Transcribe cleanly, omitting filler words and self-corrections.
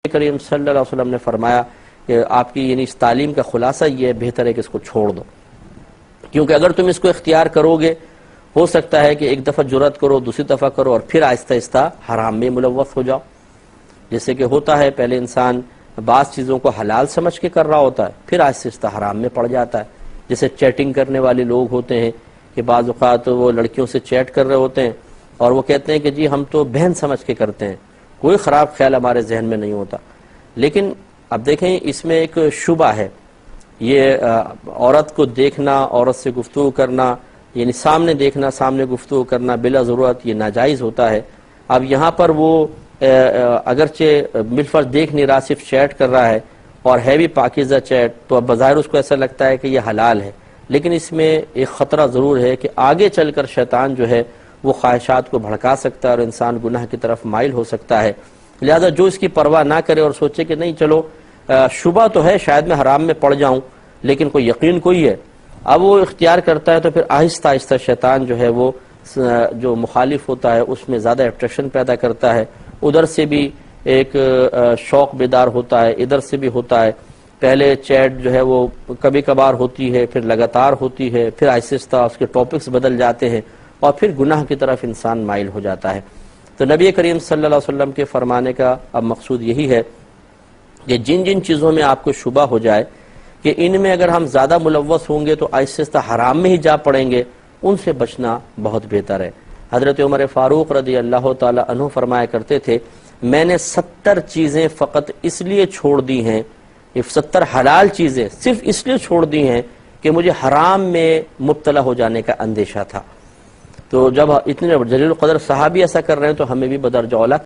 کریم صلی اللہ علیہ وسلم نے فرمایا کہ آپ کی یعنی اس تعلیم کا خلاصہ یہ ہے، بہتر ہے کہ اس کو چھوڑ دو، کیونکہ اگر تم اس کو اختیار کرو گے ہو سکتا ہے کہ ایک دفعہ جرات کرو، دوسری دفعہ کرو اور پھر آہستہ آہستہ حرام میں ملوث ہو جاؤ. جیسے کہ ہوتا ہے پہلے انسان بعض چیزوں کو حلال سمجھ کے کر رہا ہوتا ہے، پھر آہستہ آہستہ حرام میں پڑ جاتا ہے. جیسے چیٹنگ کرنے والے لوگ ہوتے ہیں کہ بعض اوقات وہ لڑکیوں سے چیٹ کر رہے ہوتے ہیں اور وہ کہتے ہیں کہ جی ہم تو بہن سمجھ کے کرتے ہیں، کوئی خراب خیال ہمارے ذہن میں نہیں ہوتا. لیکن اب دیکھیں اس میں ایک شبہ ہے، یہ عورت کو دیکھنا، عورت سے گفتگو کرنا، یعنی سامنے دیکھنا، سامنے گفتگو کرنا بلا ضرورت یہ ناجائز ہوتا ہے. اب یہاں پر وہ اگرچہ بالفرض دیکھ نہیں رہا، صرف چیٹ کر رہا ہے اور ہے بھی پاکیزہ چیٹ، تو اب بظاہر اس کو ایسا لگتا ہے کہ یہ حلال ہے، لیکن اس میں ایک خطرہ ضرور ہے کہ آگے چل کر شیطان جو ہے وہ خواہشات کو بھڑکا سکتا ہے اور انسان گناہ کی طرف مائل ہو سکتا ہے. لہذا جو اس کی پرواہ نہ کرے اور سوچے کہ نہیں چلو شبہ تو ہے شاید میں حرام میں پڑ جاؤں لیکن کوئی یقین کوئی ہے، اب وہ اختیار کرتا ہے تو پھر آہستہ آہستہ شیطان جو ہے وہ جو مخالف ہوتا ہے اس میں زیادہ اٹریکشن پیدا کرتا ہے. ادھر سے بھی ایک شوق بیدار ہوتا ہے، ادھر سے بھی ہوتا ہے. پہلے چیٹ جو ہے وہ کبھی کبھار ہوتی ہے، پھر لگاتار ہوتی ہے، پھر آہستہ آہستہ اس کے ٹاپکس بدل جاتے ہیں اور پھر گناہ کی طرف انسان مائل ہو جاتا ہے. تو نبی کریم صلی اللہ علیہ وسلم کے فرمانے کا اب مقصود یہی ہے کہ جن جن چیزوں میں آپ کو شبہ ہو جائے کہ ان میں اگر ہم زیادہ ملوث ہوں گے تو آہستہ آہستہ حرام میں ہی جا پڑیں گے، ان سے بچنا بہت بہتر ہے. حضرت عمر فاروق رضی اللہ تعالی عنہ فرمایا کرتے تھے میں نے 70 چیزیں فقط اس لیے چھوڑ دی ہیں، یہ 70 حلال چیزیں صرف اس لیے چھوڑ دی ہیں کہ مجھے حرام میں مبتلا ہو جانے کا اندیشہ تھا. تو جب اتنے جلیل القدر صحابی ایسا کر رہے ہیں تو ہمیں بھی بدرجہ اولا